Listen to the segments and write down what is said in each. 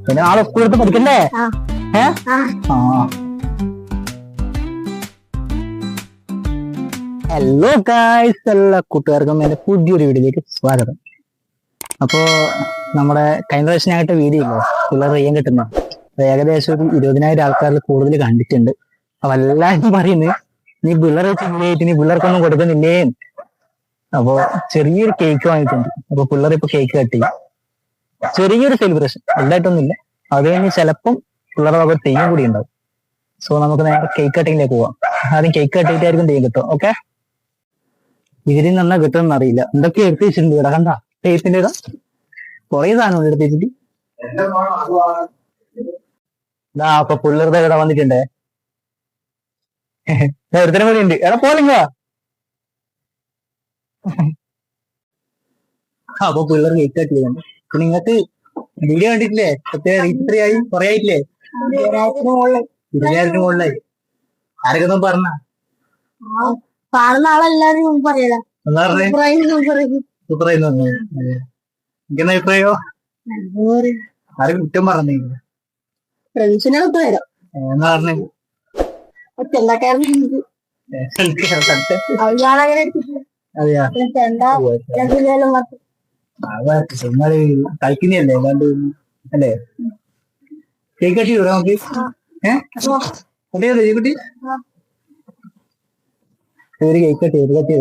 പിന്നെ നാളെ സ്കൂളിൽ പഠിക്കണ്ടേ? ഹലോ ഗായ്സ്, എല്ലാ കൂട്ടുകാർക്കും എന്റെ പുതിയൊരു വീഡിയോയിലേക്ക് സ്വാഗതം. അപ്പോ നമ്മുടെ കഴിഞ്ഞ പ്രാവശ്യമായിട്ട് വീഡിയോ ഇല്ലോ പിള്ളേർ ചെയ്യാൻ കിട്ടുന്ന ഏകദേശം ഒരു 20,000 ആൾക്കാരിൽ കൂടുതൽ കണ്ടിട്ടുണ്ട്. അപ്പൊ എല്ലാവരും പറയുന്നത് നീ പിള്ളേരെ നീ പിള്ളേർക്കൊന്നും കൊടുക്കുന്നില്ലേ. അപ്പോ ചെറിയൊരു കേക്ക് വാങ്ങിയിട്ടുണ്ട്. അപ്പൊ പിള്ളേർ ഇപ്പൊ കേക്ക് കട്ട് ചെയ്യും. ചെറിയൊരു സെലിബ്രേഷൻ, വലുതായിട്ടൊന്നുമില്ല. അത് കഴിഞ്ഞ് ചിലപ്പം പിള്ളേരുടെ വക തെയ്യം കൂടി ഉണ്ടാവും. സോ നമുക്ക് നേരെ കേക്ക് കട്ടിങ്ങിലേക്ക് പോവാം. ആദ്യം കേക്ക് കട്ടിയിട്ടായിരിക്കും തെയ്യം കിട്ടും. ഓക്കെ, ഇതിൽ നിന്നാ കിട്ടുമെന്ന് അറിയില്ല. എന്തൊക്കെ എടുത്ത് വെച്ചിട്ടുണ്ട് ഇവിടെ കണ്ട ടേപ്പിന്റെ ഇതാ കുറെ സാധനം എടുത്ത് വെച്ചിട്ട്. ഇതാ അപ്പൊ പിള്ളേരുടെ ഇവിടെ വന്നിട്ടുണ്ടേ. ഒരുത്തരം കൂടി ഉണ്ട്. എടാ പോലിങ്ങ. അപ്പൊ പിള്ളേർ കേക്ക് കട്ട് ചെയ്യുന്നുണ്ട്. അപ്പൊ നിങ്ങൾക്ക് വീഡിയോ കണ്ടിട്ടില്ലേ? എത്രയായി? കുറെ ആയിട്ടില്ലേ? 20,000 മുകളിലായി. ആരൊക്കെ ഒന്നും പറഞ്ഞ സൂപ്പറായിരുന്നു. എനിക്കെന്നാ അഭിപ്രായോ? ആരും കുറ്റം പറഞ്ഞില്ല. എന്നാ പറഞ്ഞേ? അതെയാ, കളിക്കുന്നല്ലേ അല്ലാണ്ട് അല്ലേ? കേക്ക് കട്ടി വിടാം നമുക്ക്. കുട്ടിയല്ലേ കുട്ടി? ഒരു കേക്ക് കട്ടി കട്ടി.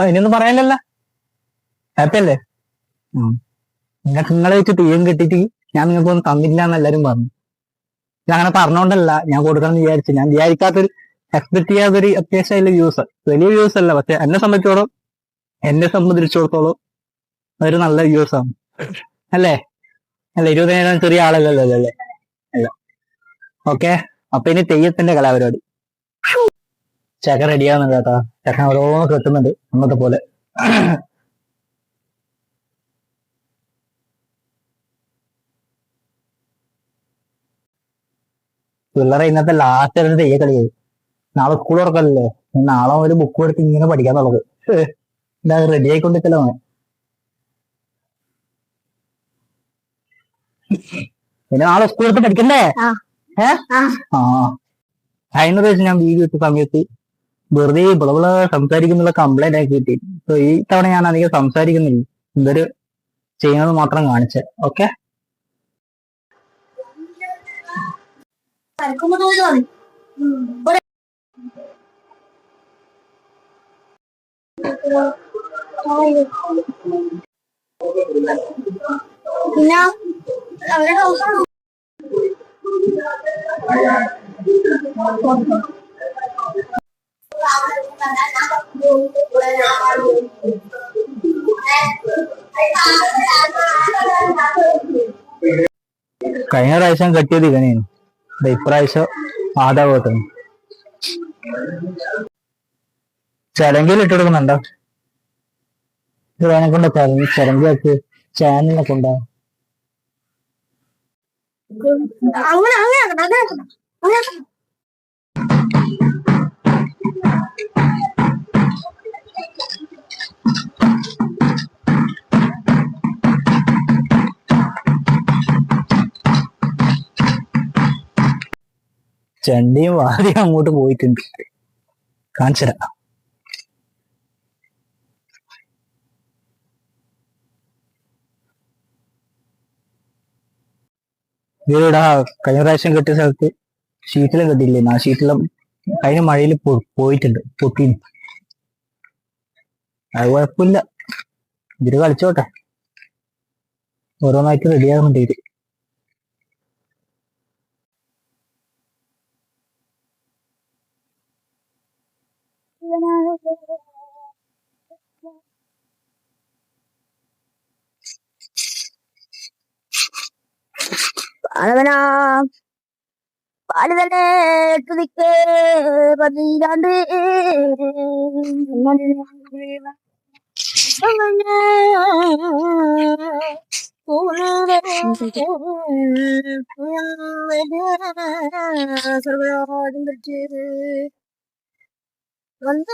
ഇനിയൊന്നും പറയാനില്ലല്ലോ. ഹാപ്പി അല്ലേ? നിങ്ങളെ വെച്ച് തെയ്യം കെട്ടിട്ട് ഞാൻ നിങ്ങൾക്കൊന്നും തന്നില്ല എന്ന് എല്ലാരും പറഞ്ഞു. ഞാൻ അങ്ങനെ പറഞ്ഞോണ്ടല്ല ഞാൻ കൊടുക്കണം എന്ന് വിചാരിച്ചു. ഞാൻ വിചാരിക്കാത്തൊരു എക്സ്പെക്ട് ചെയ്യാത്തൊരു അത്യാവശ്യമായുള്ള വ്യൂസ്, വലിയ വ്യൂസ് അല്ല, പക്ഷെ എന്നെ സംബന്ധിച്ചിടത്തോളം അതൊരു നല്ല വ്യൂസ് ആണ്. അല്ലേ? അല്ല, 20,000 ചെറിയ ആളല്ലല്ലോ അല്ലേ? അല്ല. ഓക്കെ, അപ്പൊ ഇനി തെയ്യത്തിന്റെ കലാപരിപാടി. ചക്ക റെഡിയാവുന്നുണ്ട് കേട്ടോ. ചക്ക ഓരോന്ന് കെട്ടുന്നുണ്ട് അന്നത്തെ പോലെ. പിള്ളേരെ ഇന്നത്തെ ലാസ്റ്റ് ആയിരുന്നു തെയ്യ കളി. നാളെ സ്കൂൾ തുറക്കല്ലേ. നാളെ ഒരു ബുക്ക് എടുത്ത് ഇങ്ങനെ പഠിക്കാൻ തുടങ്ങും. എന്താ റെഡി ആയിക്കൊണ്ടിരിക്കലോ. പിന്നെ നാളെ സ്കൂൾ എടുത്ത് പഠിക്കണ്ടേ? കഴിഞ്ഞ ദിവസം ഞാൻ വീഡിയോ ഇട്ട സമയത്ത് വെറുതെ ബിളബിള സംസാരിക്കുന്നുള്ള കംപ്ലൈന്റ് ആക്കി കിട്ടി. സോ ഈ തവണ ഞാൻ അധികം സംസാരിക്കുന്നില്ല. ഇതൊരു ചെയ്യുന്നത് മാത്രം കാണിച്ച. ഓക്കെ, കഴിഞ്ഞ പ്രാവശ്യം കെട്ടിയത് ഇങ്ങനെയാണ്. ഇപ്രാവശ്യം ആദാവത്തുന്നു ചലങ്കയിൽ ഇട്ടെടുക്കുന്നുണ്ടോ? ഇതിനെ കൊണ്ട് ചലങ്കക്ക് ചാനലിനെ കൊണ്ടോ? ചണ്ടിയും ആദ്യം അങ്ങോട്ട് പോയിട്ടുണ്ട്. കാണിച്ചരാ. ഇവിടെ കഴിഞ്ഞ പ്രാവശ്യം കെട്ടിയ സ്ഥലത്ത് ഷീറ്റിലും കെട്ടിയില്ലേ? ആ ഷീറ്റിലും കഴിഞ്ഞ മഴയിൽ പോയിട്ടുണ്ട്, പൊട്ടീന്. അത് കുഴപ്പമില്ല, ഇവര് കളിച്ചോട്ടെ, ഓരോന്നായിട്ട് റെഡിയാകുന്നുണ്ട് ഇവര്. പാലവനാ പാല് തന്നെ തുതിക്ക് പതിരാണ്ട് വന്ന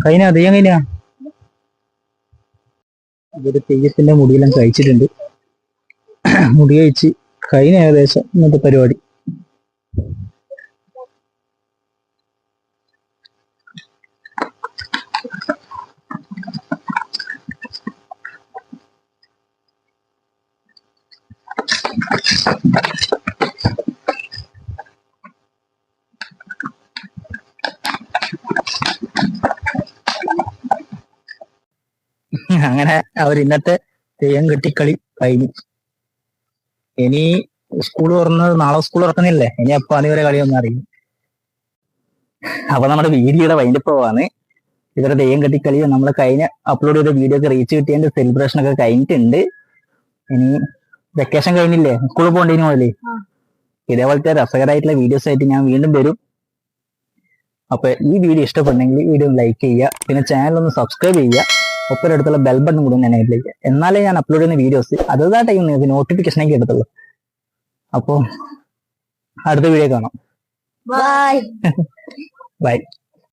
കഴിഞ്ഞ തെയ്യം കഴിഞ്ഞ ഇതൊരു തെയ്യത്തിന്റെ മുടിയെല്ലാം കഴിച്ചിട്ടുണ്ട്. മുടി കഴിച്ച് കഴിഞ്ഞ ഏകദേശം ഇന്നത്തെ പരിപാടി. അങ്ങനെ അവർ ഇന്നത്തെ തെയ്യം കെട്ടിക്കളി കഴിഞ്ഞു. ഇനി സ്കൂൾ തുറന്നത് നാളെ സ്കൂൾ തുറക്കുന്നില്ലേ, ഇനി എപ്പോ അതുവരെ കളിയൊന്നും അറിയും. അപ്പൊ നമ്മുടെ വീഡിയോയുടെ വൈൻഡപ്പ് പോവാണ്. ഇവരുടെ തെയ്യം കെട്ടിക്കളി നമ്മൾ കഴിഞ്ഞ അപ്ലോഡ് ചെയ്ത വീഡിയോ ഒക്കെ റീച്ച് കിട്ടിയതിന്റെ സെലിബ്രേഷൻ ഒക്കെ കഴിഞ്ഞിട്ടുണ്ട്. ഇനി വെക്കേഷൻ കഴിഞ്ഞില്ലേ, സ്കൂളിൽ പോകേണ്ടിന് മുതലേ ഇതേപോലത്തെ രസകരമായിട്ടുള്ള വീഡിയോസ് ആയിട്ട് ഞാൻ വീണ്ടും വരും. അപ്പൊ ഈ വീഡിയോ ഇഷ്ടപ്പെട്ടെങ്കിൽ വീഡിയോ ലൈക്ക് ചെയ്യുക, പിന്നെ ചാനൽ ഒന്ന് സബ്സ്ക്രൈബ് ചെയ്യുക, ഒപ്പം അടുത്തുള്ള ബെൽ ബട്ടൺ കൂടെ ഒന്ന് എനേബിൾ ചെയ്യുക. എന്നാലേ ഞാൻ അപ്ലോഡ് ചെയ്യുന്ന വീഡിയോസ് അതേതാ ടൈം നിങ്ങൾക്ക് നോട്ടിഫിക്കേഷനൊക്കെ എടുത്തുള്ളൂ. അപ്പോൾ അടുത്ത വീഡിയോ കാണാം. ബൈ. ബൈ.